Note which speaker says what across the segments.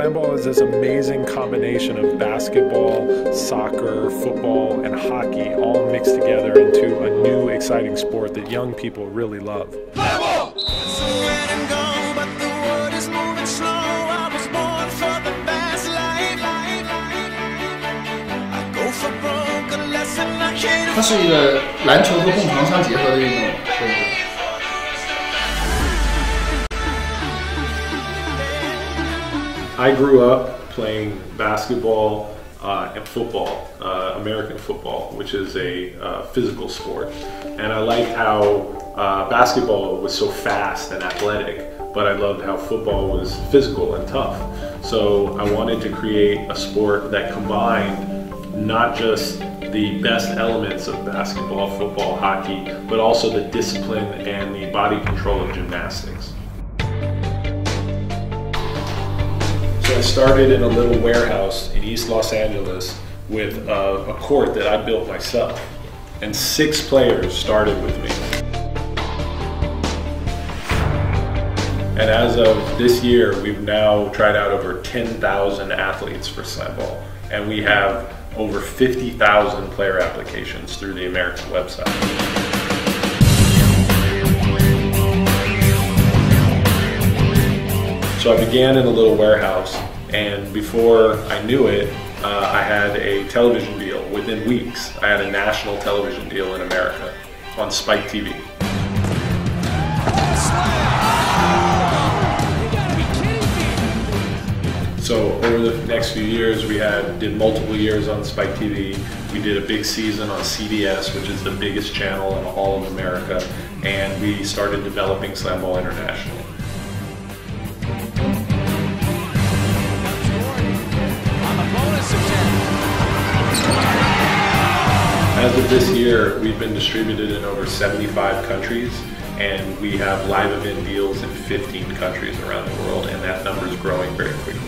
Speaker 1: Slamball is this amazing combination of basketball, soccer, football, and hockey all mixed together into a new exciting sport that young people really love. Slamball!
Speaker 2: 它是一个篮球和蹦床相结合的运动，对。
Speaker 1: I grew up playing basketball and football, American football, which is a physical sport. And I liked how basketball was so fast and athletic, but I loved how football was physical and tough. So I wanted to create a sport that combined not just the best elements of basketball, football, hockey, but also the discipline and the body control of gymnastics. So I started in a little warehouse in East Los Angeles with a court that I built myself, and 6 players started with me. And as of this year, we've now tried out over 10,000 athletes for Slamball, and we have over 50,000 player applications through the American website. So I began in a little warehouse, and before I knew it, I had a television deal. Within weeks, I had a national television deal in America on Spike TV. So over the next few years, we did multiple years on Spike TV. We did a big season on CBS, which is the biggest channel in all of America, and we started developing Slamball internationally. As of this year, we've been distributed in over 75 countries, and we have live event deals in 15 countries around the world, and that number is growing very quickly.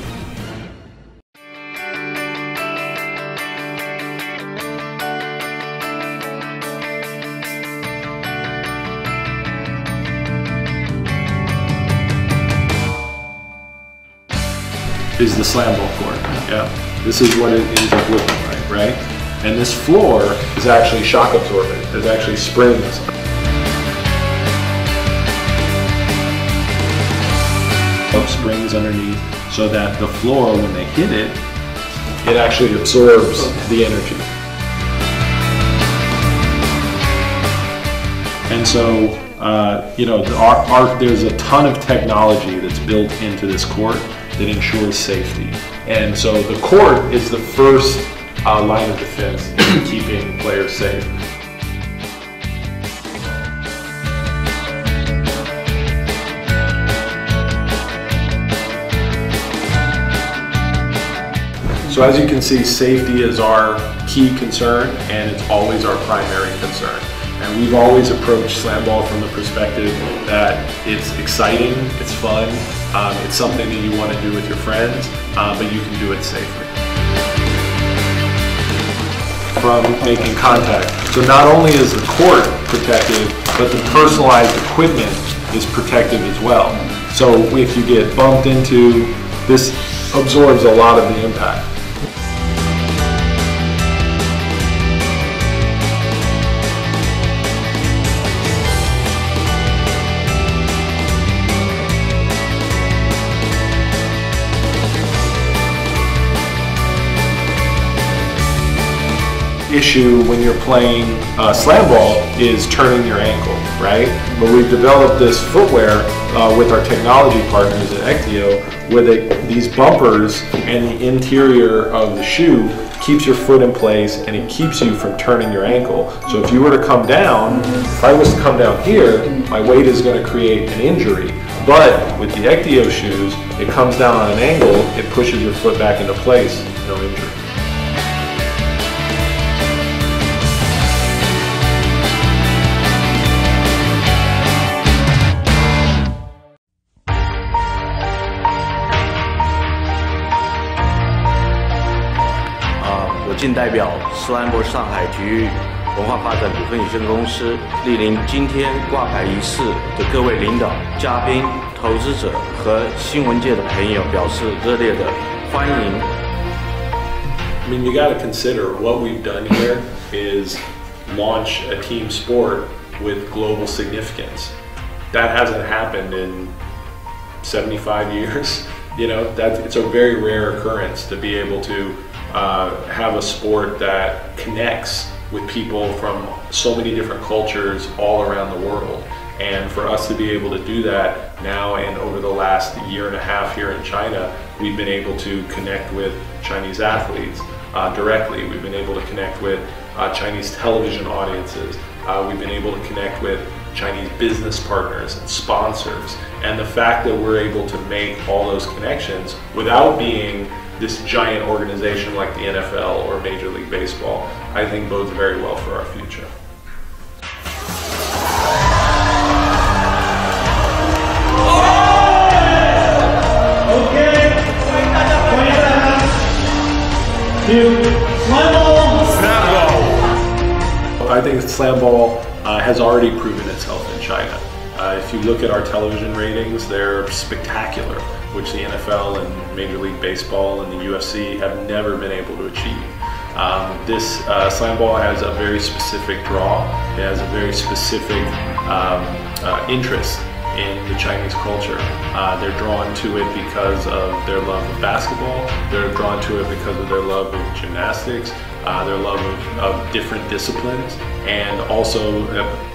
Speaker 1: Is the Slamball court. Yeah, this is what it ends up looking like, right? And this floor is actually shock absorbent. There's actually springs. Springs underneath, so that the floor, when they hit it, it actually absorbs the energy. And so, you know, there's a ton of technology that's built into this court that ensures safety. And so the court is the first line of defense in keeping players safe. So as you can see, safety is our key concern, and it's always our primary concern. And we've always approached Slamball from the perspective that it's exciting, it's fun, it's something that you want to do with your friends, but you can do it safely. From making contact. So not only is the court protected, but the personalized equipment is protected as well. So if you get bumped into, this absorbs a lot of the impact. Issue when you're playing Slamball is turning your ankle, right? But we've developed this footwear with our technology partners at Ectio, where these bumpers and the interior of the shoe keeps your foot in place, and it keeps you from turning your ankle. So if you were to come down, if I was to come down here, my weight is going to create an injury. But with the Ectio shoes, it comes down on an angle, it pushes your foot back into place, no injury.
Speaker 3: 我谨代表Slamball上海体育文化发展股份有限公司莅临今天挂牌仪式的各位领导、嘉宾、投资者和新闻界的朋友表示热烈的欢迎。
Speaker 1: I mean, you got to consider what we've done here is launch a team sport with global significance. That hasn't happened in 75 years. You know, it's a very rare occurrence to be able to have a sport that connects with people from so many different cultures all around the world. And for us to be able to do that now and over the last year and a half here in China, we've been able to connect with Chinese athletes directly. We've been able to connect with Chinese television audiences. We've been able to connect with Chinese business partners and sponsors. And the fact that we're able to make all those connections without being this giant organization like the NFL or Major League Baseball, I think bodes very well for our future. I think Slamball has already proven itself in China. If you look at our television ratings, they're spectacular, which the NFL and Major League Baseball and the UFC have never been able to achieve. This Slamball has a very specific draw. It has a very specific interest in the Chinese culture. They're drawn to it because of their love of basketball. They're drawn to it because of their love of gymnastics, their love of different disciplines, and also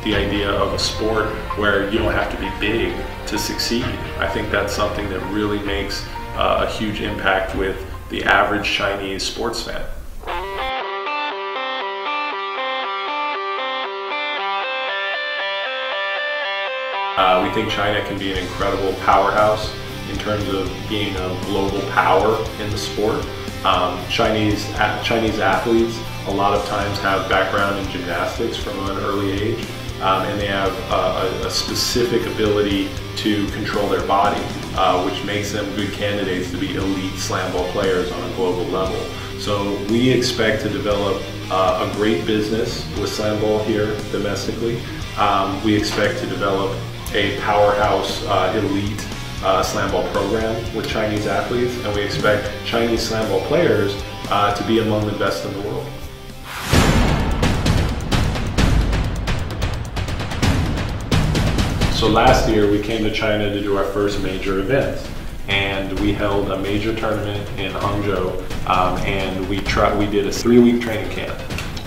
Speaker 1: the idea of a sport where you don't have to be big to succeed. I think that's something that really makes a huge impact with the average Chinese sports fan. We think China can be an incredible powerhouse in terms of being a global power in the sport. Chinese athletes a lot of times have background in gymnastics from an early age, and they have a specific ability to control their body, which makes them good candidates to be elite Slamball players on a global level. So we expect to develop a great business with Slamball here domestically. We expect to develop a powerhouse elite Slamball program with Chinese athletes, and we expect Chinese Slamball players to be among the best in the world. So last year we came to China to do our first major event, and we held a major tournament in Hangzhou, and we did a 3-week training camp,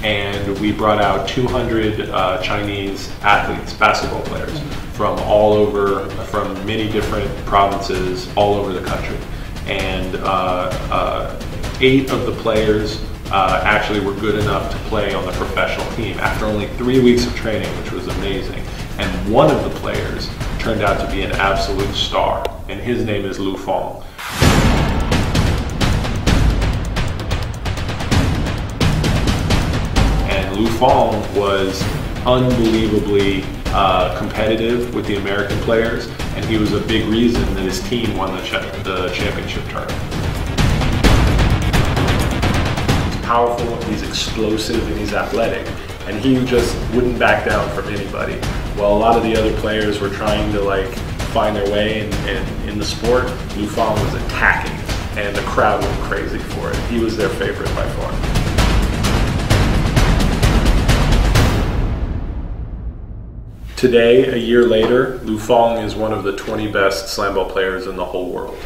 Speaker 1: and we brought out 200 Chinese athletes, basketball players, from all over, from many different provinces all over the country. And 8 of the players actually were good enough to play on the professional team after only 3 weeks of training, which was amazing. And one of the players turned out to be an absolute star, and his name is Lu Fong. And Lu Fong was unbelievably competitive with the American players, and he was a big reason that his team won the championship tournament. He's powerful, he's explosive, and he's athletic, and he just wouldn't back down from anybody. While a lot of the other players were trying to find their way in the sport, Lu Fong was attacking, and the crowd went crazy for it. He was their favorite by far. Today, a year later, Lu Fong is one of the 20 best Slamball players in the whole world.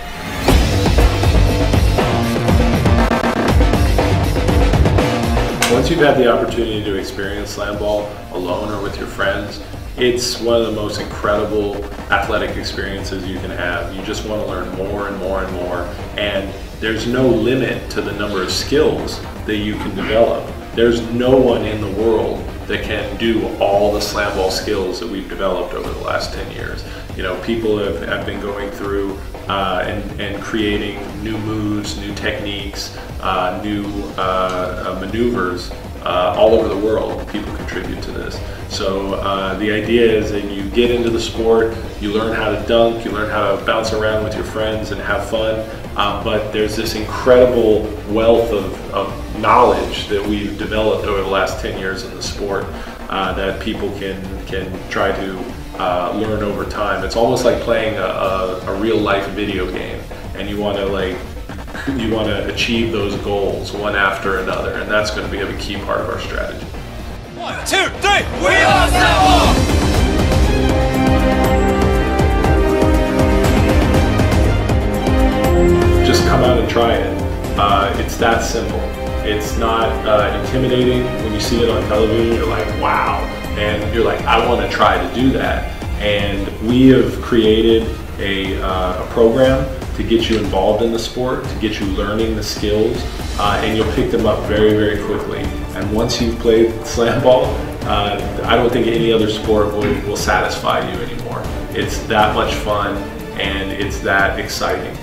Speaker 1: Once you've had the opportunity to experience Slamball alone or with your friends, it's one of the most incredible athletic experiences you can have. You just want to learn more and more and more, and there's no limit to the number of skills that you can develop. There's no one in the world that can do all the Slamball skills that we've developed over the last 10 years. You know, people have been going through and creating new moves, new techniques, new maneuvers all over the world. People contribute to this. So the idea is that you get into the sport, you learn how to dunk, you learn how to bounce around with your friends and have fun, but there's this incredible wealth of knowledge that we've developed over the last 10 years in the sport that people can try to learn over time. It's almost like playing a real life video game, and you want to achieve those goals one after another, and that's going to be a key part of our strategy.
Speaker 4: 1, 2, 3, we are Slamball!
Speaker 1: Just come out and try it. It's that simple. It's not intimidating. When you see it on television, you're like, wow. And you're like, I want to try to do that. And we have created a program to get you involved in the sport, to get you learning the skills, and you'll pick them up very, very quickly. And once you've played Slamball, I don't think any other sport will satisfy you anymore. It's that much fun, and it's that exciting.